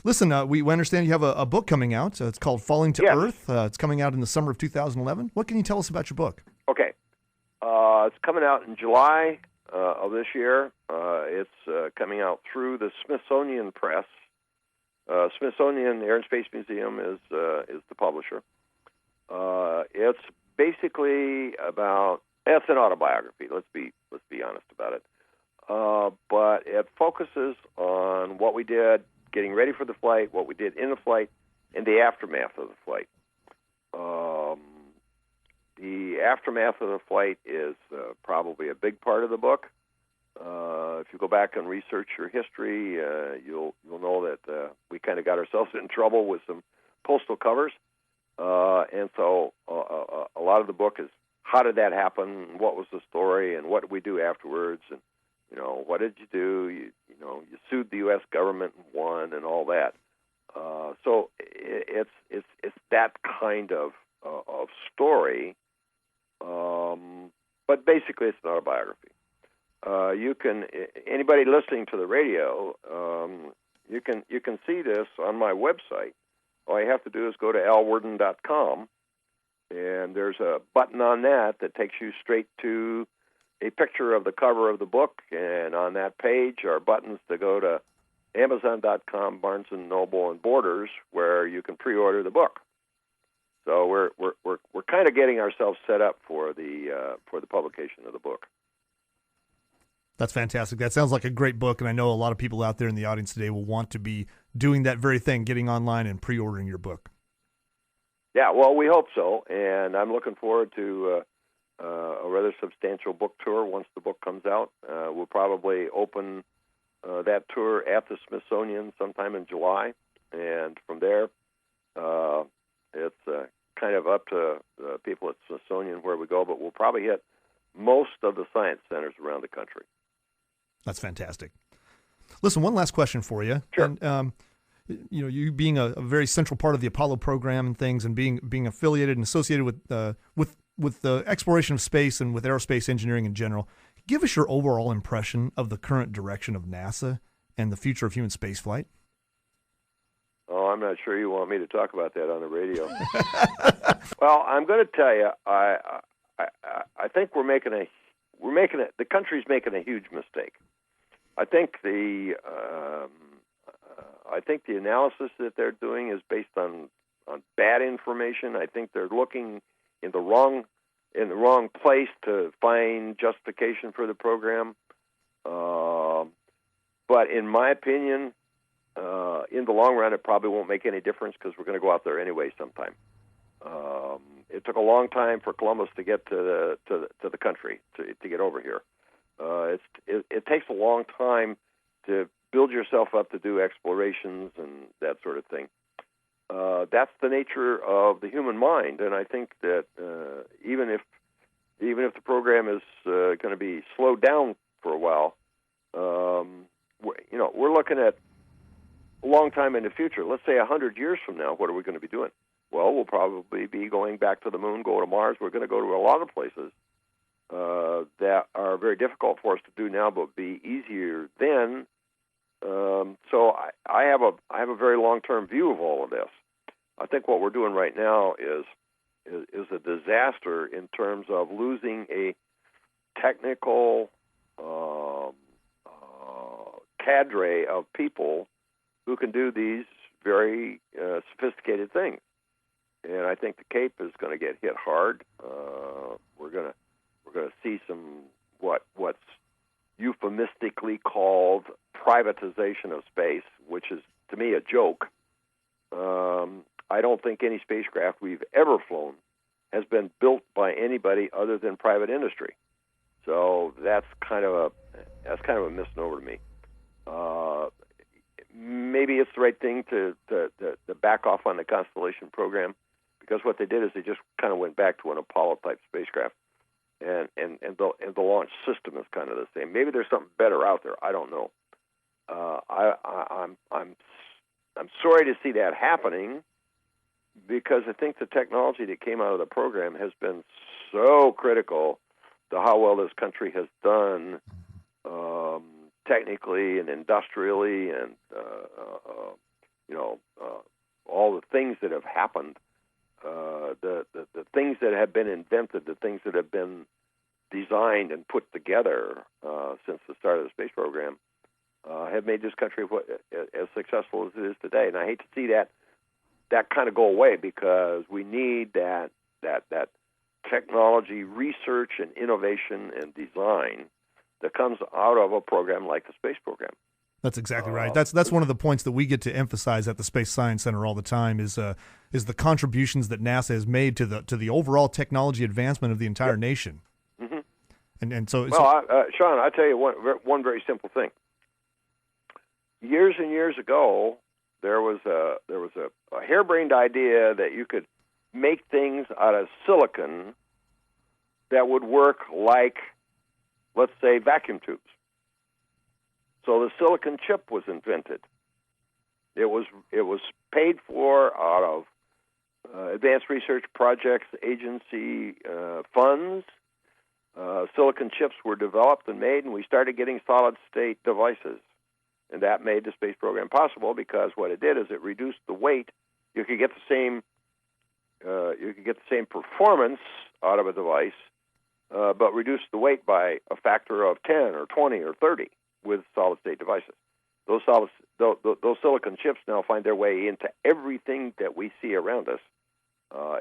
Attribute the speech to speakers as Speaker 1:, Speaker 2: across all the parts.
Speaker 1: Listen, we understand you have a book coming out. It's called Falling to
Speaker 2: Yes.
Speaker 1: Earth. It's coming out in the summer of 2011. What can you tell us about your book?
Speaker 2: Okay. It's coming out in July of this year. It's coming out through the Smithsonian Press. Smithsonian Air and Space Museum is the publisher. It's basically it's an autobiography. Let's be honest about it. But it focuses on what we did getting ready for the flight, what we did in the flight, and the aftermath of the flight. The aftermath of the flight is probably a big part of the book. If you go back and research your history, you'll know that we kind of got ourselves in trouble with some postal covers, and so a lot of the book is how did that happen, what was the story, and what did we do afterwards, and what did you do? You sued the U.S. government and won, and all that. So it's that kind of story. But basically, it's an autobiography. Anybody listening to the radio, you can see this on my website. All you have to do is go to alworden.com, and there's a button on that takes you straight to a picture of the cover of the book, and on that page are buttons to go to Amazon.com, Barnes & Noble, and Borders, where you can pre-order the book. So we're kind of getting ourselves set up for the publication of the book.
Speaker 1: That's fantastic. That sounds like a great book, and I know a lot of people out there in the audience today will want to be doing that very thing, getting online and pre-ordering your book.
Speaker 2: Yeah, well, we hope so, and I'm looking forward to a rather substantial book tour once the book comes out. We'll probably open that tour at the Smithsonian sometime in July, and from there, it's kind of up to the people at Smithsonian where we go, but we'll probably hit most of the science centers around the country.
Speaker 1: That's fantastic. Listen, one last question for you.
Speaker 2: Sure.
Speaker 1: And, you being a very central part of the Apollo program and things, and being affiliated and associated with the exploration of space and with aerospace engineering in general, give us your overall impression of the current direction of NASA and the future of human spaceflight.
Speaker 2: Oh, I'm not sure you want me to talk about that on the radio. Well, I'm going to tell you, I think the country's making a huge mistake. I think the analysis that they're doing is based on bad information. I think they're looking in the wrong place to find justification for the program. But in my opinion, in the long run, it probably won't make any difference because we're going to go out there anyway sometime. It took a long time for Columbus to get to the country to get over here. It takes a long time to build yourself up to do explorations and that sort of thing. That's the nature of the human mind, and I think that even if the program is going to be slowed down for a while, we're looking at a long time in the future. Let's say 100 years from now, what are we going to be doing? Well, we'll probably be going back to the moon, go to Mars. We're going to go to a lot of places that are very difficult for us to do now, but be easier then. So I have a very long-term view of all of this. I think what we're doing right now is a disaster in terms of losing a technical cadre of people who can do these very sophisticated things. And I think the Cape is going to get hit hard. We're going to see some what's euphemistically called privatization of space, which is to me a joke. I don't think any spacecraft we've ever flown has been built by anybody other than private industry. So that's kind of a misnomer to me. Maybe it's the right thing to back off on the Constellation program, because what they did is they just kind of went back to an Apollo-type spacecraft, and the launch system is kind of the same. Maybe there's something better out there. I don't know. I'm sorry to see that happening, because I think the technology that came out of the program has been so critical to how well this country has done technically and industrially, and things that have happened, the things that have been invented, the things that have been designed and put together since the start of the space program have made this country as successful as it is today. And I hate to see that kind of go away, because we need that technology research and innovation and design that comes out of a program like the space program.
Speaker 1: That's exactly right. That's one of the points that we get to emphasize at the Space Science Center all the time is the contributions that NASA has made to the overall technology advancement of the entire nation. Mm-hmm. And so,
Speaker 2: Shawn, I'll tell you one very simple thing. Years and years ago, there was a harebrained idea that you could make things out of silicon that would work like, let's say, vacuum tubes. So the silicon chip was invented. It was paid for out of Advanced Research Projects Agency funds. Silicon chips were developed and made, and we started getting solid-state devices. And that made the space program possible, because what it did is it reduced the weight. You could get the same performance out of a device, but reduce the weight by a factor of 10 or 20 or 30 with solid-state devices. Those silicon chips now find their way into everything that we see around us,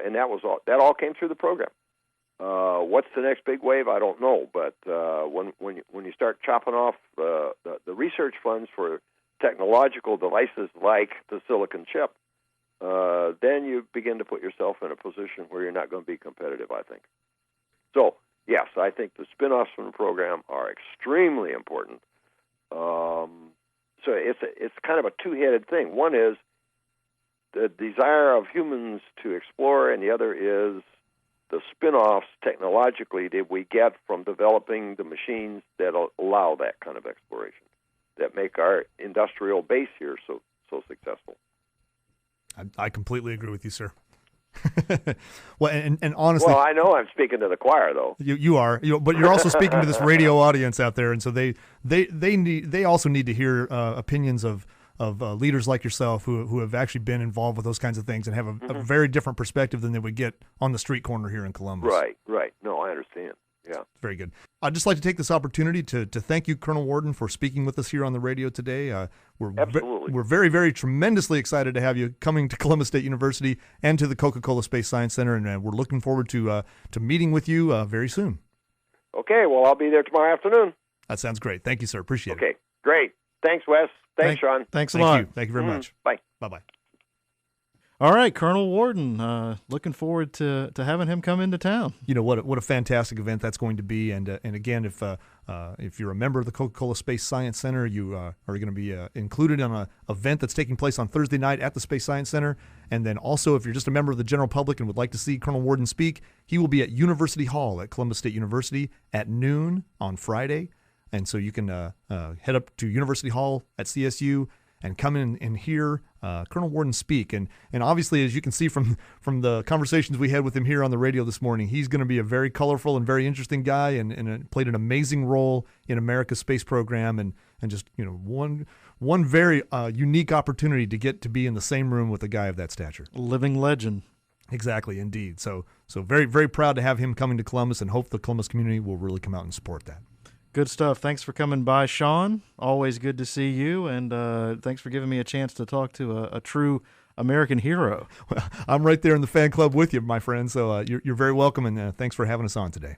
Speaker 2: and that all came through the program. What's the next big wave? I don't know, but when you start chopping off the research funds for technological devices like the silicon chip, then you begin to put yourself in a position where you're not going to be competitive, I think. So, yes, I think the spin-offs from the program are extremely important. So it's kind of a two-headed thing. One is the desire of humans to explore, and the other is the spin-offs technologically that we get from developing the machines that allow that kind of exploration, that make our industrial base here so successful.
Speaker 1: I completely agree with you, sir. Well, and honestly,
Speaker 2: I know I'm speaking to the choir, though.
Speaker 1: You are, but you're also speaking to this radio audience out there, and so they also need to hear opinions of leaders like yourself who have actually been involved with those kinds of things and have a very different perspective than they would get on the street corner here in Columbus.
Speaker 2: Right. No, I understand. Yeah.
Speaker 1: Very good. I'd just like to take this opportunity to thank you, Colonel Worden, for speaking with us here on the radio today.
Speaker 2: Absolutely.
Speaker 1: We're very, very tremendously excited to have you coming to Columbus State University and to the Coca-Cola Space Science Center, and we're looking forward to meeting with you very soon.
Speaker 2: Okay, well, I'll be there tomorrow afternoon.
Speaker 1: That sounds great. Thank you, sir. Appreciate it.
Speaker 2: Okay, great. Thanks, Wes. Thanks, Shawn.
Speaker 1: Thanks a lot. Thank you very much.
Speaker 2: Bye.
Speaker 1: Bye-bye.
Speaker 3: All right, Colonel Worden. Looking forward to having him come into town.
Speaker 1: You know what a fantastic event that's going to be, and again, if you're a member of the Coca-Cola Space Science Center, you are going to be included on an event that's taking place on Thursday night at the Space Science Center. And then also, if you're just a member of the general public and would like to see Colonel Worden speak, he will be at University Hall at Columbus State University at noon on Friday. And so you can head up to University Hall at CSU and come in and hear Colonel Worden speak. And obviously, as you can see from the conversations we had with him here on the radio this morning, he's going to be a very colorful and very interesting guy, and played an amazing role in America's space program, and just one very unique opportunity to get to be in the same room with a guy of that stature.
Speaker 3: Living legend.
Speaker 1: Exactly, indeed. So very, very proud to have him coming to Columbus, and hope the Columbus community will really come out and support that.
Speaker 3: Good stuff. Thanks for coming by, Shawn. Always good to see you, and thanks for giving me a chance to talk to a true American hero.
Speaker 1: Well, I'm right there in the fan club with you, my friend, so you're very welcome, and thanks for having us on today.